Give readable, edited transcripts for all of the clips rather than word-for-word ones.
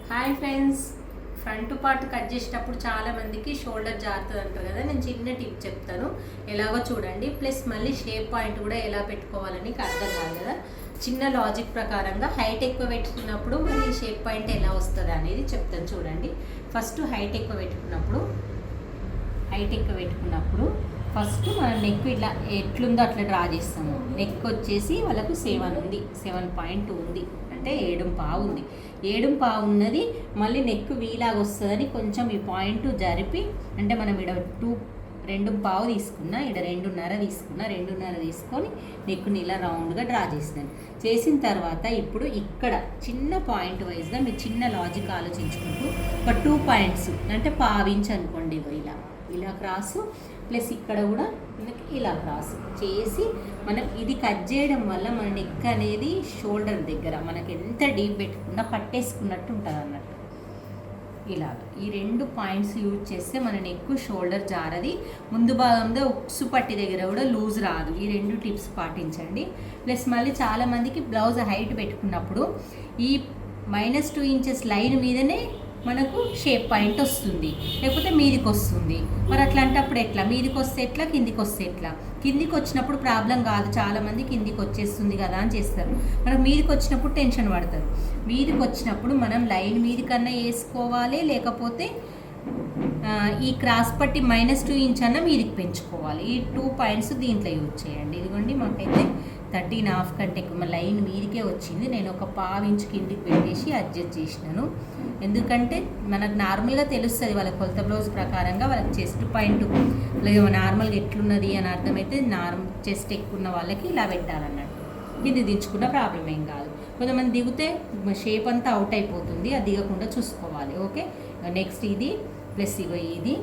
Hi friends, front part cut చేసేటప్పుడు చాలా మందికి షోల్డర్ జారుతుంది అంటారు కదా. నేను చిన్న టిప్ చెప్తాను, ఎలాగో చూడండి. ప్లస్ మళ్ళీ షేప్ పాయింట్ కూడా ఎలా పెట్టుకోవాలని నీకు అర్థం కాదు కదా. చిన్న లాజిక్ ప్రకారంగా హైట్ ఎక్కువ పెట్టుకున్నప్పుడు మళ్ళీ షేప్ పాయింట్ ఎలా వస్తుంది అనేది చెప్తాను చూడండి. ఫస్ట్ హైట్ ఎక్కువ పెట్టుకున్నప్పుడు ఫస్ట్ మనం నెక్ ఇట్లా ఎట్లుందో అట్లా డ్రా చేస్తాము. నెక్ వచ్చేసి వాళ్ళకు 7 ఉంది, 7.2 ఉంది, అంటే 7.5 ఉంది. 7.5 ఉన్నది మళ్ళీ నెక్ వీలాగా వస్తుందని కొంచెం ఈ పాయింట్ జరిపి, అంటే మనం ఇక్కడ 2.5 తీసుకున్నా, ఇక్కడ 2.5 తీసుకొని నెక్ని ఇలా రౌండ్గా డ్రా చేసిన తర్వాత ఇప్పుడు ఇక్కడ చిన్న పాయింట్ వైజ్గా మీరు చిన్న లాజిక్ ఆలోచించుకుంటూ ఒక 2 పాయింట్స్ అంటే 1/2 ఇంచ్ అనుకోండి, ఇలా క్రాసు ప్లస్ ఇక్కడ కూడా మనకి ఇలా క్రాస్ చేసి మనం ఇది కట్ చేయడం వల్ల మన నెక్ అనేది షోల్డర్ దగ్గర మనకి ఎంత డీప్ పెట్టుకున్నా పట్టేసుకున్నట్టు ఉంటుంది అన్నట్టు. ఇలాగ ఈ 2 పాయింట్స్ యూజ్ చేస్తే మన నెక్ షోల్డర్ జారది, ముందు భాగంలో ఉక్సు పట్టి దగ్గర కూడా లూజ్ రాదు. ఈ 2 టిప్స్ పాటించండి. ప్లస్ మళ్ళీ చాలామందికి బ్లౌజ్ హైట్ పెట్టుకున్నప్పుడు ఈ -2 ఇంచెస్ లైన్ మీదనే మనకు షేప్ పాయింట్ వస్తుంది, లేకపోతే మీదికి వస్తుంది. మరి అట్లాంటప్పుడు ఎట్లా? మీదికి వస్తే ఎట్లా, కిందికి వస్తే ఎట్లా? కిందికి వచ్చినప్పుడు ప్రాబ్లం కాదు, చాలామంది కిందికి వచ్చేస్తుంది కదా అని చేస్తారు. మనకు మీదికి వచ్చినప్పుడు టెన్షన్ పడతారు. మీదికి వచ్చినప్పుడు మనం లైన్ మీదికన్నా వేసుకోవాలి, లేకపోతే ఈ క్రాస్ పట్టి -2 ఇంచ్ అన్న మీదికి పెంచుకోవాలి. ఈ 2 పాయింట్స్ దీంట్లో యూజ్ చేయండి. ఇదిగోండి, మాకైతే 13.5 కంటే ఎక్కువ లైన్ మీదికే వచ్చింది. నేను ఒక 1/2 ఇంచ్ కిందికి పెట్టేసి అడ్జస్ట్ చేసినాను. ఎందుకంటే మనకు నార్మల్గా తెలుస్తుంది వాళ్ళ కొలత బ్లౌజ్ ప్రకారంగా వాళ్ళకి చెస్ట్ పాయింట్ నార్మల్గా ఎట్లున్నది అని అర్థమైతే చెస్ట్ ఎక్కువ ఉన్న వాళ్ళకి ఇలా పెట్టాలన్నట్టు. ఇది దించుకున్న ప్రాబ్లం ఏం కాదు. కొంతమంది దిగితే షేప్ అంతా అవుట్ అయిపోతుంది, అది దిగకుండా చూసుకోవాలి. ఓకే, నెక్స్ట్ ఇది ప్లస్ ఇది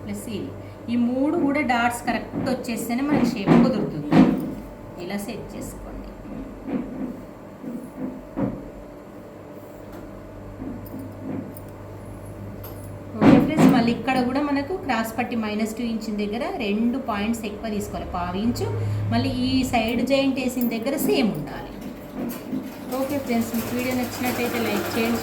ప్లస్ ఇది, ఈ 3 కూడా డాట్స్ కరెక్ట్ వచ్చేస్తేనే మనకి షేప్ కుదురుతుంది. ఇలా సెట్ చేసుకోండి. ఓకే ఫ్రెండ్స్, మళ్ళీ ఇక్కడ కూడా మనకు క్రాస్ పట్టి -2 ఇంచ్ దగ్గర 2 పాయింట్స్ ఎక్కువ తీసుకోవాలి, 1/2 ఇంచు. మళ్ళీ ఈ సైడ్ జాయింట్ వేసిన దగ్గర సేమ్ ఉండాలి. ఓకే ఫ్రెండ్స్, మీకు వీడియో నచ్చినట్టయితే లైక్ చేయండి.